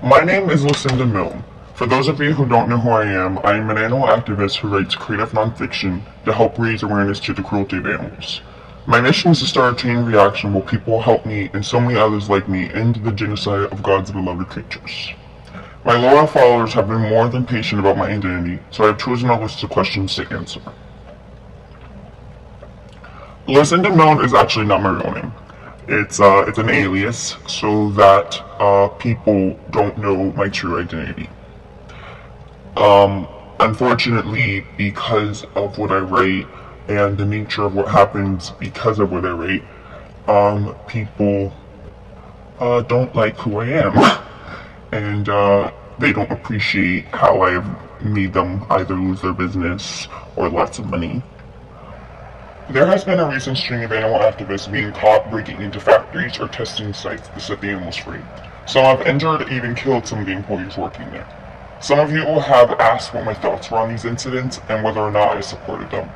My name is Lucinda Milne. For those of you who don't know who I am an animal activist who writes creative nonfiction to help raise awareness to the cruelty of animals. My mission is to start a chain reaction where people help me and so many others like me end the genocide of God's beloved creatures. My loyal followers have been more than patient about my identity, so I have chosen a list of questions to answer. Lucinda Milne is actually not my real name. It's an alias so that people don't know my true identity. Unfortunately, because of what I write and the nature of what happens because of what I write, people don't like who I am, and they don't appreciate how I have made them either lose their business or lots of money. There has been a recent string of animal activists being caught breaking into factories or testing sites to set the animals free. Some have injured, even killed some of the employees working there. Some of you will have asked what my thoughts were on these incidents and whether or not I supported them.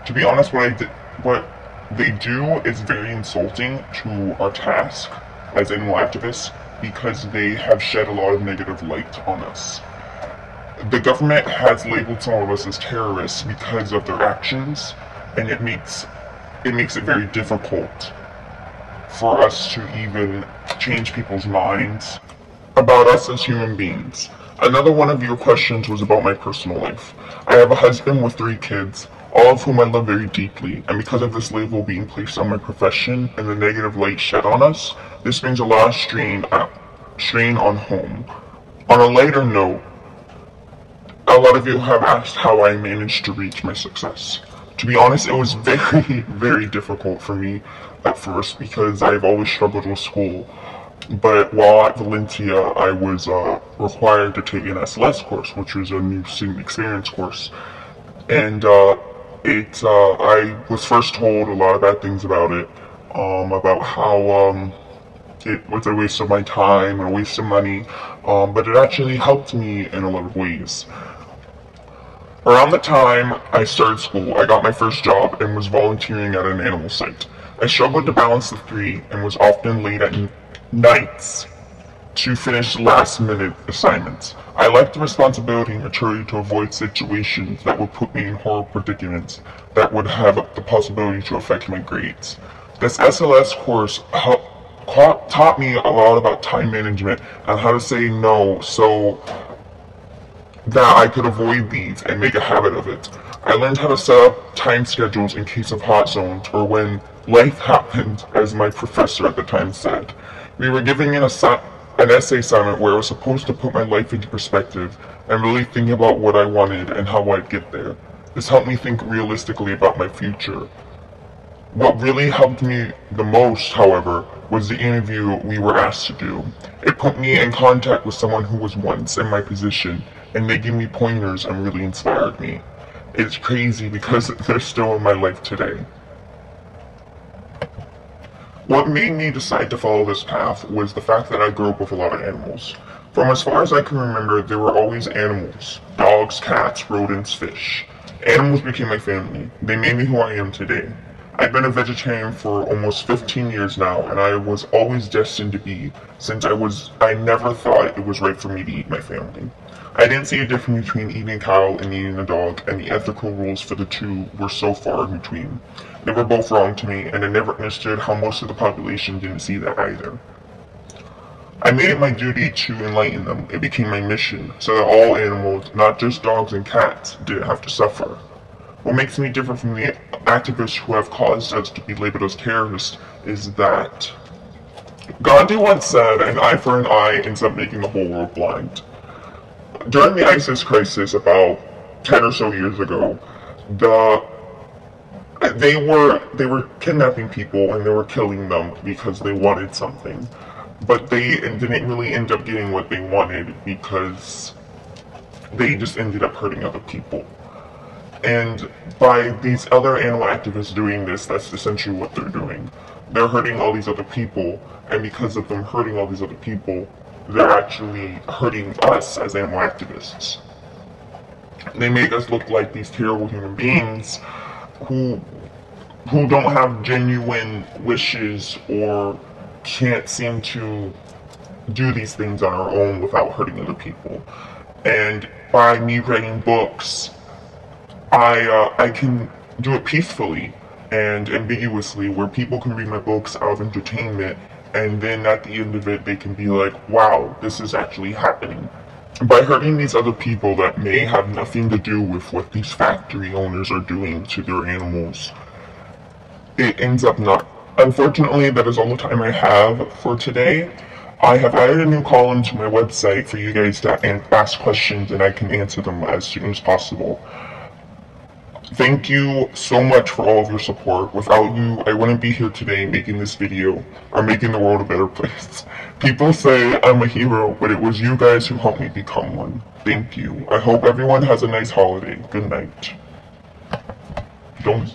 To be honest, what they do is very insulting to our task as animal activists because they have shed a lot of negative light on us. The government has labeled some of us as terrorists because of their actions, and it makes it very difficult for us to even change people's minds about us as human beings. Another one of your questions was about my personal life. I have a husband with 3 kids, all of whom I love very deeply, and because of this label being placed on my profession and the negative light shed on us, this brings a lot of strain on home. On a lighter note, a lot of you have asked how I managed to reach my success. To be honest, it was very, very difficult for me at first because I've always struggled with school. But while at Valencia, I was required to take an SLS course, which was a new student experience course. And I was first told a lot of bad things about it, about how it was a waste of my time and a waste of money, but it actually helped me in a lot of ways. Around the time I started school, I got my first job and was volunteering at an animal site. I struggled to balance the 3 and was often late at nights to finish last-minute assignments. I lacked the responsibility and maturity to avoid situations that would put me in horrible predicaments that would have the possibility to affect my grades. This SLS course taught me a lot about time management and how to say no so that I could avoid these and make a habit of it. I learned how to set up time schedules in case of hot zones or when life happened, as my professor at the time said. We were giving an essay assignment where I was supposed to put my life into perspective and really think about what I wanted and how I'd get there. This helped me think realistically about my future. What really helped me the most, however, was the interview we were asked to do. It put me in contact with someone who was once in my position, and they gave me pointers and really inspired me. It's crazy because they're still in my life today. What made me decide to follow this path was the fact that I grew up with a lot of animals. From as far as I can remember, there were always animals. Dogs, cats, rodents, fish. Animals became my family. They made me who I am today. I've been a vegetarian for almost 15 years now, and I was always destined to be, since I never thought it was right for me to eat my family. I didn't see a difference between eating a cow and eating a dog, and the ethical rules for the two were so far in between. They were both wrong to me, and I never understood how most of the population didn't see that either. I made it my duty to enlighten them. It became my mission, so that all animals, not just dogs and cats, didn't have to suffer. What makes me different from the activists who have caused us to be labeled as terrorists is that Gandhi once said, an eye for an eye ends up making the whole world blind. During the ISIS crisis about 10 or so years ago, they were kidnapping people and they were killing them because they wanted something. But they didn't really end up getting what they wanted because they just ended up hurting other people. And by these other animal activists doing this, that's essentially what they're doing. They're hurting all these other people, and because of them hurting all these other people, they're actually hurting us as animal activists. They make us look like these terrible human beings who don't have genuine wishes or can't seem to do these things on our own without hurting other people. And by me writing books, I can do it peacefully and ambiguously, where people can read my books out of entertainment, and then at the end of it they can be like, wow, this is actually happening. By hurting these other people that may have nothing to do with what these factory owners are doing to their animals, it ends up not. Unfortunately, that is all the time I have for today. I have added a new column to my website for you guys to ask questions, and I can answer them as soon as possible. Thank you so much for all of your support. Without you, I wouldn't be here today making this video or making the world a better place. People say I'm a hero, but it was you guys who helped me become one. Thank you. I hope everyone has a nice holiday. Good night. Don't